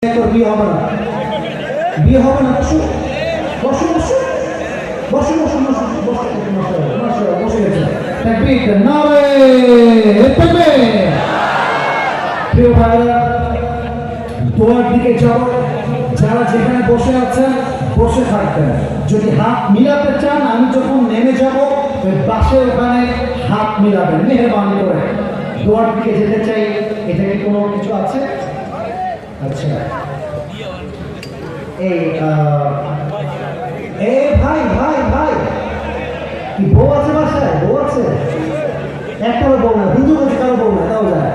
বিয়ে হবে না, বিয়ে হবে না। বসো বসো বসো বসো বসো বসো বসে গেছে। তাকবীর, নারে তাকবীর। প্রিয় ভাইরা, দোয়ার দিকে যাও। যারা যেখানে বসে আছেন বসে থাকবেন। যদি হাত মিলাতে চান, আমি যখন নেমে যাব ওই বাসের ওখানে হাত মিলাবেন মেহেরবানি করে। দোয়ার দিকে যেতে চাই। এটা কি কোনো কিছু আছে? আচ্ছা, এই ভাই ভাই ভাই, কি বউ আছে বাসায়? বউ আছে? একটাও বউ না, দুটো বলছে কারো বউ না, তাও যায়।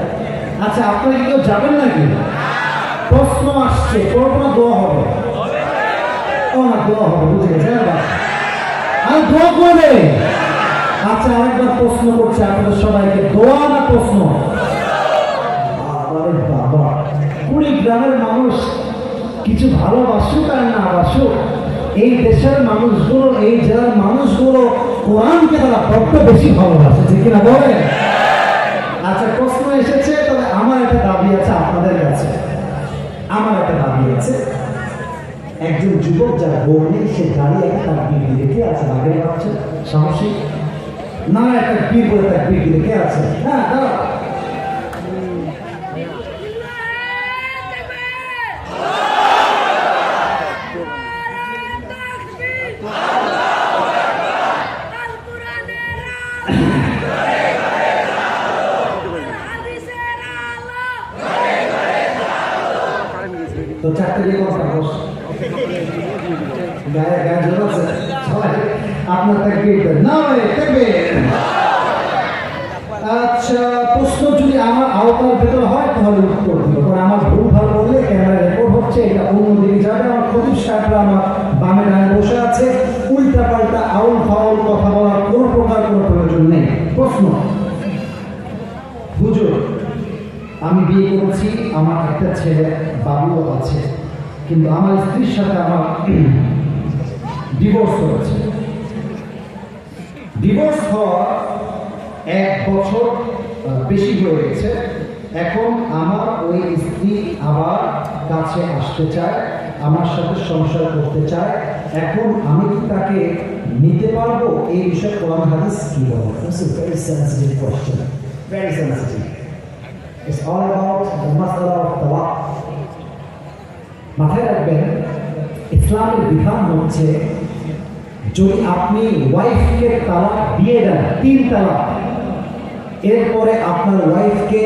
আচ্ছা, আপনারা কি কেউ যাবেন নাকি? প্রশ্ন আসছে, কোনো দোয়া হবে? ও না, দোয়া হবে, বুঝে গেছে। আমি দোয়া করবে। আচ্ছা, আরেকবার প্রশ্ন করছে আপনাদের সবাইকে, দোয়া না প্রশ্ন? বাবা, কুড়িগ্রামের মানুষ কিছু ভালোবাসুক আর না বাসুক, এই দেশের মানুষগুলো, এই জেলার মানুষগুলো কোরআনকে তারা বড্ড বেশি ভালোবাসে, ঠিক কিনা বলেন? আচ্ছা, প্রশ্ন এসেছে, তবে আমার একটা দাবি আছে আপনাদের কাছে। আমার একটা দাবি আছে। একজন যুবক যার বউ নেই, সে দাঁড়িয়ে একটা বিড়ি রেখে আছে। আগের ভাবছে সাহসী না, একটা বীর বলে তার বিড়ি রেখে আছে। হ্যাঁ, দাঁড়া। তো চারটে দিয়ে কোনো সাহস গায়ে গায়ে জোর আছে সবাই। আপনার তাকবীর না তাকবীর। আচ্ছা, প্রশ্ন যদি আমার আওতার ভেতর হয় তাহলে উত্তর দিব, কারণ আমার ভুল ভাল বললে ক্যামেরা রেকর্ড হচ্ছে, এটা অন্যদিকে যাবে। আমার খতিব সাহেবরা আমার বামে ডানে বসে আছে। উল্টা পাল্টা আউল ফাউল কথা বলার কোনো প্রকার কোনো প্রয়োজন নেই। প্রশ্ন, হুজুর, আমি বিয়ে করেছি, আমার একটা ছেলে বাবুও আছে, কিন্তু আমার স্ত্রীর সাথে আমার ডিভোর্স হয়েছে। ডিভোর্স হওয়ার 1 বছর বেশি হয়ে গেছে। এখন আমার ওই স্ত্রী আবার কাছে আসতে চায়, আমার সাথে সংসার করতে চায়। এখন আমি কি তাকে নিতে পারবো? এই বিষয়ে কোরআন হাদিস কি বলে? Very sensitive question, very sensitive. It's all about the masala of talaq. মাথায় রাখবেন, ইসলামের বিধান হচ্ছে, যদি আপনি ওয়াইফকে তালাক দিয়ে দেন, 3 তালাক, এরপরে আপনার ওয়াইফকে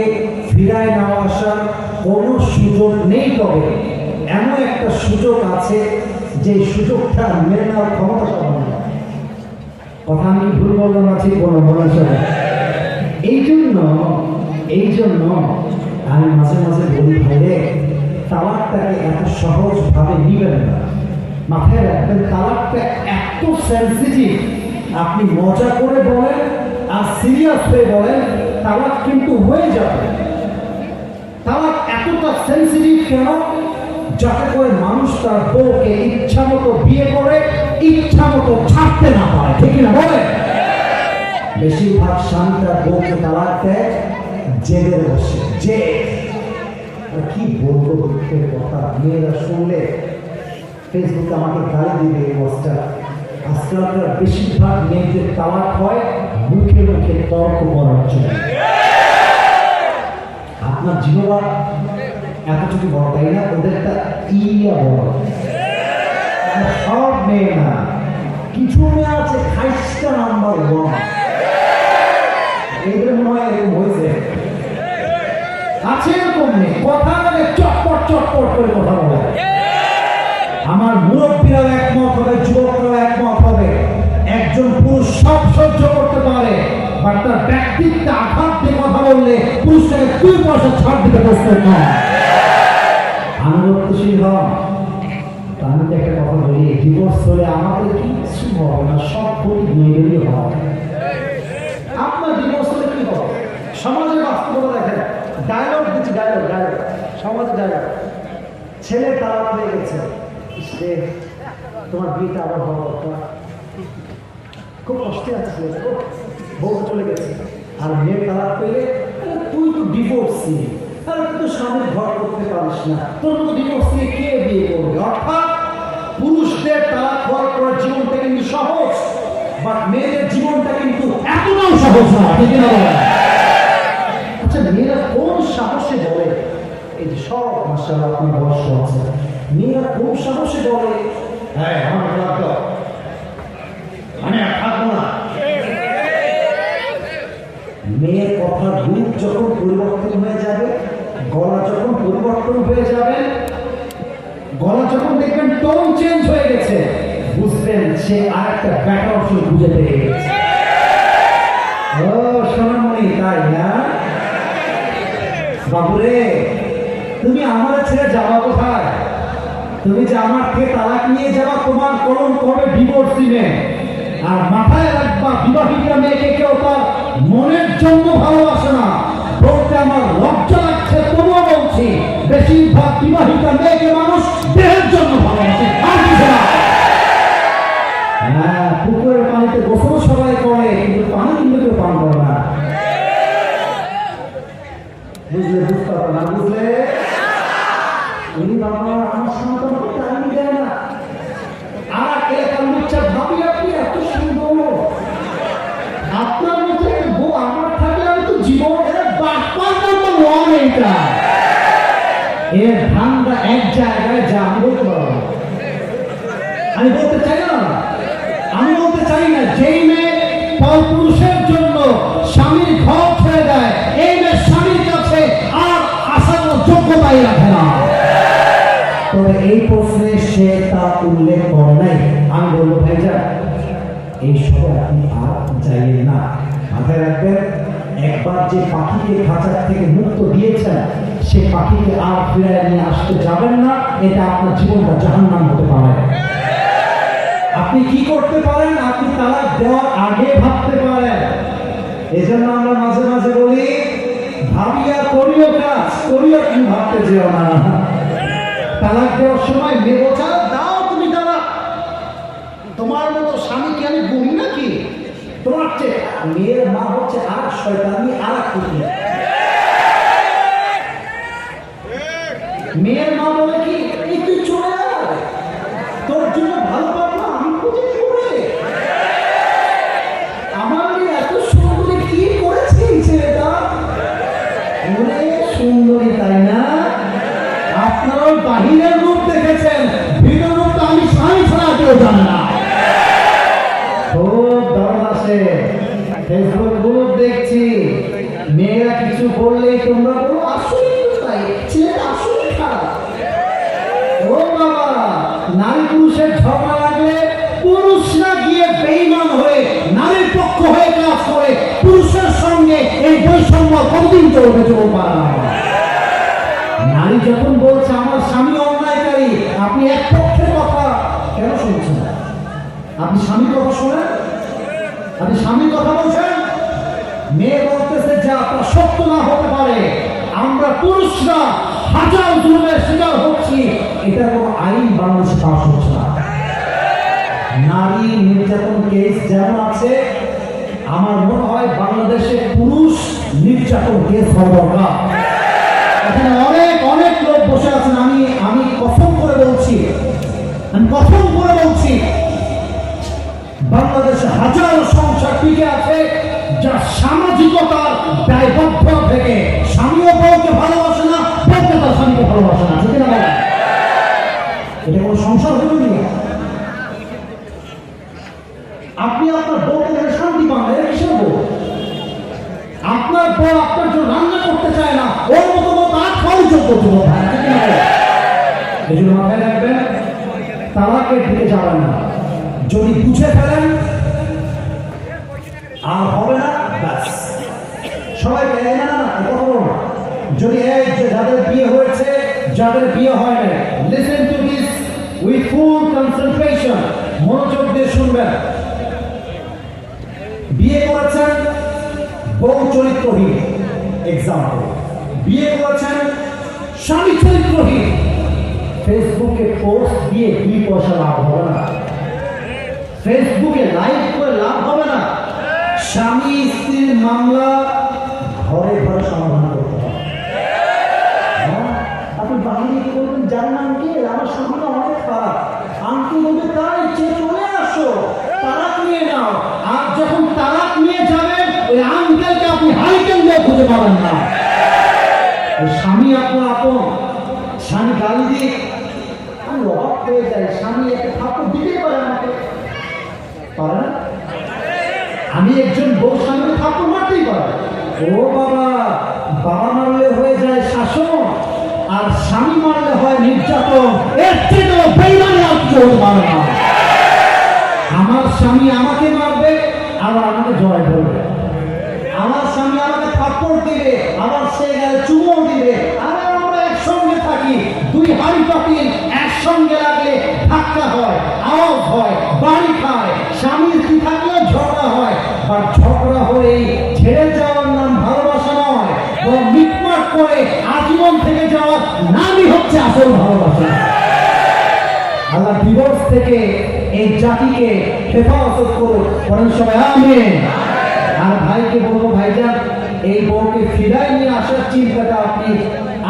ফিরায় নেওয়া আসার কোনো সুযোগ নেই। তবে এমন একটা সুযোগ আছে, যে সুযোগটা মেনে নেওয়ার ক্ষমতা সবার নেই। কথা আমি ভুল বললাম না? ঠিক বললাম? বলার সময় এই জন্য আমি মাঝে মাঝে বলি, ভাইরে, তালাকটাকে এত সহজভাবে নিবেন না। মাথায় রাখবেন, তালাকটা এত সেন্সিটিভ। আপনি মজা করে বলেন আর সিরিয়াস হয়ে বলেন, তালাক কিন্তু হয়ে যাবে। তালাক এতটা সেন্সিটিভ কেন? যাতে করে মানুষ তার বউকে ইচ্ছা মতো বিয়ে করে, ইচ্ছা মতো ছাড়তে না পারে, ঠিক না বলে? বেশিরভাগ স্বামী তার বউকে তালাক দেয় জেলে বসে। যে কি বলবো, দুঃখের কথা, মেয়েরা শুনলে ফেসবুকে আমাকে গালি দিবে। এই অবস্থা আজকালকার বেশিরভাগ মেয়েদের তালাক হয় মুখে মুখে তর্ক করার জন্য। আপনার জিহবা এতটুকু বড়, তাই না? ওদেরটা ইয়া বড়। সব মেয়ে না, কিছু মেয়ে আছে খাইস্টা নাম্বার 1। এদের মনে হয় এরকম হয়েছে, আছে এরকম নেই, কথা বলে চটপট চটপট করে কথা বলে। আমার মুরব্বীরাও একমত হবে, যুবকরাও একমত হবে, একজন পুরুষ সব সহ্য করতে পারে, বাট তার ব্যক্তিত্বে আঘাত দিয়ে কথা বললে পুরুষটাকে 2 পয়সা ছাড় দিতে প্রস্তুত নয়। আনুগত্যশীল হন। আমি তো একটা কথা বলি, ডিভোর্স হলে আমাদের কিছু হবে না, সব ক্ষতি মেয়েদেরই হবে। আপনার ডিভোর্স হলে কি হবে? সমাজের বাস্তবতা দেখেন, ডায়লগ দিচ্ছি, ডায়লগ সমাজে ডায়লগ। ছেলে তালাক হয়ে গেছে, সে তোমার বিয়েটা আবার হওয়া দরকার, খুব কষ্টে আছে, বউ চলে গেছে। আর মেয়ে তালাক পেলে, তুই তো ডিভোর্সি, আর তুই তো স্বামীর ঘর করতে পারিস না, তোর মতো ডিভোর্স নিয়ে কে বিয়ে করবে? অর্থাৎ পুরুষদের তালাক হওয়ার পর জীবনটা কিন্তু সহজ, বাট মেয়েদের জীবনটা কিন্তু এতটাও সহজ না, ঠিক না বলেন? আচ্ছা, মেয়েরা কোন সাহসে বলে, এই যে সব মাশাআল্লাহ আপনার বয়স আছে, মেয়েরা কোন সাহসে বলে হ্যাঁ আমার ক্লাব মানে থাকবো না? মেয়ের কথার রূপ যখন পরিবর্তন হয়ে যাবে, গলা যখন পরিবর্তন হয়ে যাবে, গলা যখন দেখবেন টোন চেঞ্জ হয়ে গেছে, বুঝবেন সে আর একটা ব্যাটার অপশন খুঁজে পেয়ে গেছে। ও সোনামণি, তাই না? বাবুরে, তুমি আমার ছেড়ে যাওয়া কোথায়? তুমি যে আমার থেকে তালাক নিয়ে যাওয়া, তোমার কলম করবে ডিভোর্স দিনে। আর মাথায় রাখবা, বিবাহিতা মেয়েকে কেউ তার মনের জন্য ভালোবাসে না। বলতে আমার লজ্জা লাগছে, তবুও বলছি, বেশিরভাগ বিবাহিতা মেয়েকে মানুষ দেহের জন্য ভালোবাসে, আর কিছু না। হ্যাঁ, পুকুরের পানিতে গোসল সবাই করে, কিন্তু পানি কিন্তু কেউ পান করে না। বুঝলে? বুঝতে পারো না? বুঝলে? উনি বাবা আমার সন্তানকে টাইম দেয় না। আর এলাকার লোকটা ভাবি আপনি এত সুন্দর, আপনার মতো একটা বউ আমার থাকলে আমি তো জীবন বাটপার করতে মন। এইটা এর ধান্দা এক জায়গায় যা আমি বলতে পারবো, আমি বলতে চাই না, আমি বলতে চাই না যেই মেয়ে পুরুষের জন্য স্বামীর ঘর ছেড়ে দেয়, এই মেয়ে স্বামীর কাছে আর আসার যোগ্যতাই রাখে না। তবে এই প্রশ্নে সে তা উল্লেখ করে নাই। আমি বলবো ভাইজান, এই সবে আপনি আর যাইয়েন না। মাথায় রাখবেন, একবার যে পাখিকে খাঁচার থেকে মুক্ত দিয়েছেন, সে পাখিকে আর ফিরে নিয়ে আসতে যাবেন না। এটা আপনার জীবনটা জাহান্নাম হতে পারে। আপনি কি করতে পারেন? আপনি তালাক দেওয়ার আগে ভাবতে পারেন। এজন্য আমরা মাঝে মাঝে বলি, ভাবিয়া করিও কাজ, করিও তুমি ভাবতে যেও না। তালাক দেওয়ার সময় মেয়ে বোঝা দাও, তুমি তালাক। তোমার মতো স্বামীকে আমি বলি নাকি? তোমার চেয়ে মেয়ের মা হচ্ছে আর শয়তানি, আর কুকুর। মেয়ের মা বলে কি, এই তুই চলে আয়, তোর জন্য ভালো পাবো আমি খুঁজে চলে। আমার মেয়ে এত সুন্দরী, কি করেছে এই ছেলেটা? সুন্দরী, তাই না? আপনারাও বাহিরের রূপ দেখেছেন, ভিতর রূপটা আমি স্বামী ছাড়া কেউ জানে না। খুব দরদ আসে, ফেসবুক গ্রুপ দেখছি, মেয়েরা কিছু বললেই তোমরা বলো আসলে তাই, ছেলেটা আসলে খারাপ। ও বাবা, নারী পুরুষের ঝগড়া লাগলে পুরুষরা গিয়ে বেঈমান হয়ে নারীর পক্ষ হয়ে কাজ করে, পুরুষের সঙ্গে এই বৈষম্য কতদিন চলবে? চলবে পারা। নারী যখন বলছে আমার স্বামী অন্যায়কারী, আপনি এক পক্ষের কথা কেন শুনছেন? আপনি স্বামীর কথা শোনেন, আপনি স্বামীর কথা বলছেন। মেয়ে বলতেছে যে আপনার সত্য না হতে পারে, আমরা পুরুষরা হাজার জুলুমের শিকার হচ্ছি, এটা কোনো আইন বাংলাদেশে পাস হচ্ছে না। নারী নির্যাতন কেস যেমন আছে, আমার মনে হয় বাংলাদেশে পুরুষ নির্যাতন কেস হওয়া দরকার। এখানে অনেক অনেক লোক বসে আছেন, আমি কসম করে বলছি, বাংলাদেশে হাজারো সংসার টিকে আছে যা সামাজিকতার দায়বদ্ধ থেকে স্বামীও বউকে ভালোবাসে না, বউকে তার স্বামীকে ভালোবাসে না। ঠিক না? এটা কোনো সংসার হলো না। আপনি আপনার বউকে শান্তি পান, এটা কিসের বউ? আপনার বউ আপনার জন্য রান্না করতে চায় না, ওর মতো তার খাওয়ার যোগ্য ছিল। এই জন্য মাথায় রাখবেন, তালাকের দিকে যাবেন না। যদি বুঝে ফেলেন আর হবে না, ব্যাস সবাইকে না না কথা বলো না। যদি যাদের বিয়ে হয়েছে, যাদের বিয়ে হয় না, listen to this with full concentration, মনোযোগ দিয়ে শুনবেন। বিয়ে করেছেন বউ চরিত্রহীন, এক্সাম্পল। বিয়ে করেছেন স্বামী চরিত্রহীন, ফেসবুকে পোস্ট দিয়ে 2 পয়সা লাভ হবে না, ফেসবুকে লাইভ করে লাভ হবে না। স্বামী স্ত্রীর মামলা ঘরে ঘরে সমাধান করতে হবে। কি বলবেন জানেন আঙ্কেল আমার শরীরটা অনেক খারাপ, আঙ্কেল বলবে তাই চলে আসো তালাক নিয়ে নাও। আর যখন তালাক নিয়ে যাবেন ওই আঙ্কেলকে আপনি হারিকেন দিয়ে খুঁজে পাবেন না। ওই স্বামী আপনার আপন, স্বামী গালি দিয়ে আমি অবাক হয়ে যাই, স্বামী একটা থাপ্পড় দিতেই পারে আমাকে, পারে না? আমি একজন বউ স্বামীকে থাপ্পড় মারতেই পারে। ও বাবা, বাবা মারলে হয়ে যায় শাসন আর স্বামী মারলে হয় নির্যাতন। এর চেয়ে বেইমানি আর কিছু হতে পারে না। আমার স্বামী আমাকে মারবে আবার আমাকে জয় করবে, আমার স্বামী আমাকে থাপ্পড় দিবে আবার সে গেলে চুমো দিবে। আরে আমরা একসঙ্গে থাকি, দুই হাড়ি পাতিল একসঙ্গে লাগলে ধাক্কা হয়, আওয়াজ হয়, বাড়ি খায়। স্বামী স্ত্রী থাকলেও ঝগড়া হয়, আর ঝগড়া হলেই ছেড়ে যাওয়ার নাম ভালোবাসা নয়, বরং মিটমাট করে আজীবন থেকে যাওয়ার নামই হচ্ছে আসল ভালোবাসা। আল্লাহ ডিভোর্স থেকে এই জাতিকে হেফাজত করুন, বলেন সবাই আমিন। আর ভাইকে বলবো, ভাইজান এই বউকে ফিরাই নিয়ে আসার চিন্তাটা আপনি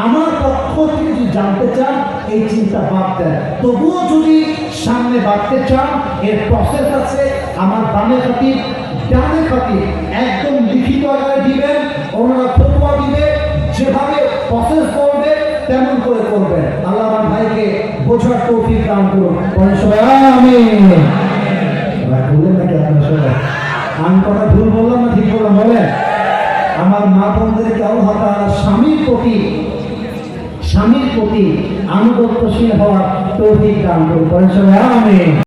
আমার পক্ষ থেকে যদি জানতে চান এই চিন্তা বাদ দেন। তবুও যদি সামনে বাড়তে চান এর প্রসেস আছে, আমার বামে খাতির ডানে খাতির একদম লিখিত আকারে দিবেন, ওনারা ফতোয়া দিবে, যেভাবে প্রসেস করবে তেমন করে করবেন। আল্লাহ আমার ভাইকে বোঝার তৌফিক দান করুন, বলেন সবাই আমিন। বললেন নাকি আপনার সবাই? আমি কথা ভুল বললাম না ঠিক বললাম? বলেন। আমার মা বোনদেরকে আল্লাহ তাআলা স্বামীর প্রতি আনুগত্যশীল হওয়ার তৌফিক দান করুন, বলেন সবাই আমিন।